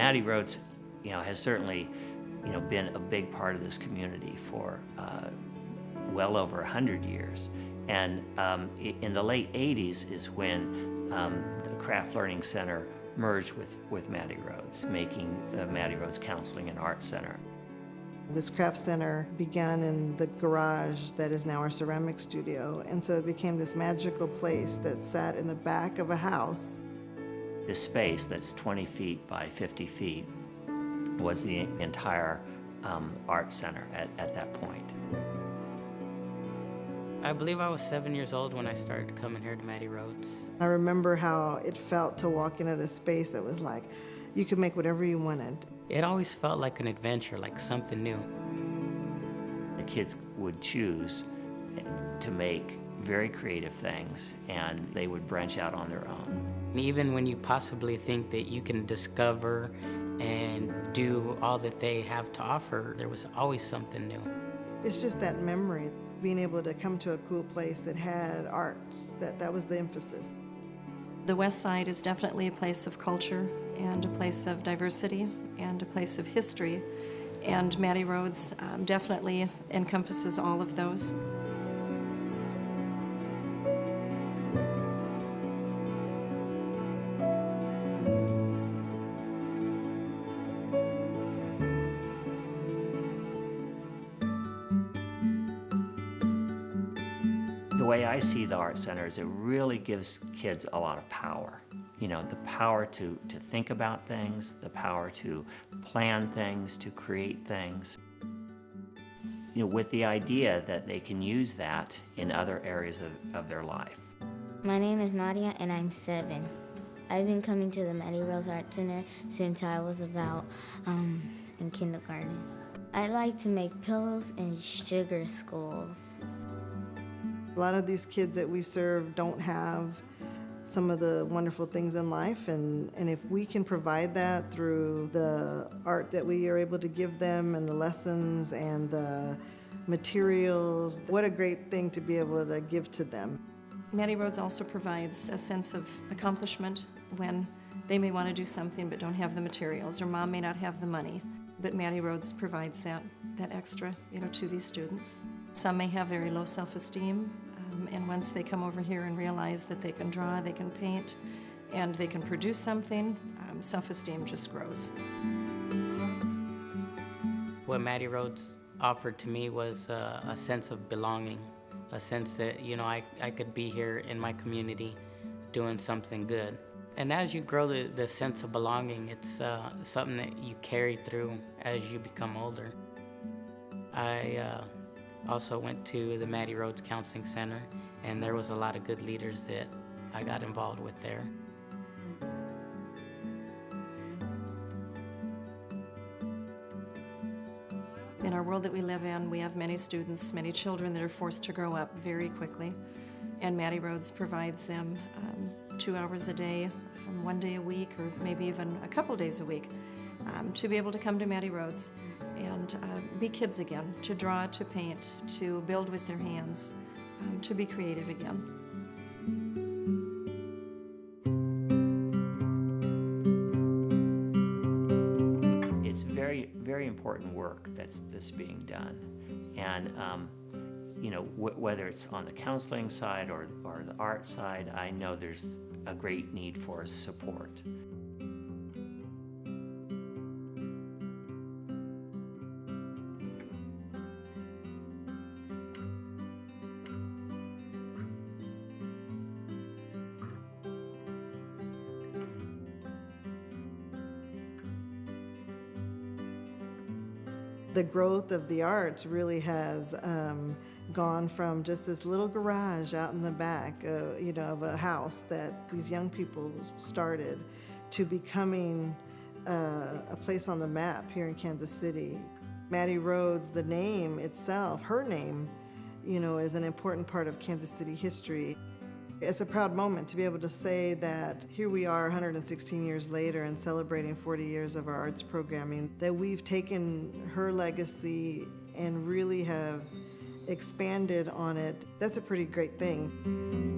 Mattie Rhodes, has certainly, been a big part of this community for well over 100 years. And in the late 80s is when the Craft Learning Center merged with Mattie Rhodes, making the Mattie Rhodes Counseling and Arts Center. This craft center began in the garage that is now our ceramic studio, and so it became this magical place that sat in the back of a house. This space that's 20 feet by 50 feet was the entire art center at that point. I believe I was 7 years old when I started coming here to Mattie Rhodes. I remember how it felt to walk into this space that was like, you could make whatever you wanted. It always felt like an adventure, like something new. The kids would choose to make very creative things, and they would branch out on their own. Even when you possibly think that you can discover and do all that they have to offer, there was always something new. It's just that memory, being able to come to a cool place that had arts, that was the emphasis. The Westside is definitely a place of culture and a place of diversity and a place of history, and Mattie Rhodes definitely encompasses all of those. The way I see the Art Center is it really gives kids a lot of power. The power to think about things, the power to plan things, to create things. With the idea that they can use that in other areas of their life. My name is Nadia and I'm 7. I've been coming to the Mattie Rhodes Art Center since I was about in kindergarten. I like to make pillows and sugar skulls. A lot of these kids that we serve don't have some of the wonderful things in life, and if we can provide that through the art that we are able to give them and the lessons and the materials, what a great thing to be able to give to them. Mattie Rhodes also provides a sense of accomplishment when they may want to do something but don't have the materials, or mom may not have the money, but Mattie Rhodes provides that extra, to these students. Some may have very low self-esteem, and once they come over here and realize that they can draw, they can paint, and they can produce something, self-esteem just grows. What Mattie Rhodes offered to me was a sense of belonging, a sense that, I could be here in my community doing something good. And as you grow the sense of belonging, it's something that you carry through as you become older. I also went to the Mattie Rhodes Counseling Center, and there was a lot of good leaders that I got involved with there. In our world that we live in, we have many students, many children that are forced to grow up very quickly, and Mattie Rhodes provides them 2 hours a day, 1 day a week, or maybe even a couple days a week, to be able to come to Mattie Rhodes and be kids again, to draw, to paint, to build with their hands, to be creative again. It's very, very important work that's being done. And whether it's on the counseling side or the art side, I know there's a great need for support. The growth of the arts really has gone from just this little garage out in the back, of a house that these young people started, to becoming a place on the map here in Kansas City. Mattie Rhodes, the name itself, her name, is an important part of Kansas City history. It's a proud moment to be able to say that here we are 116 years later and celebrating 40 years of our arts programming, that we've taken her legacy and really have expanded on it. That's a pretty great thing.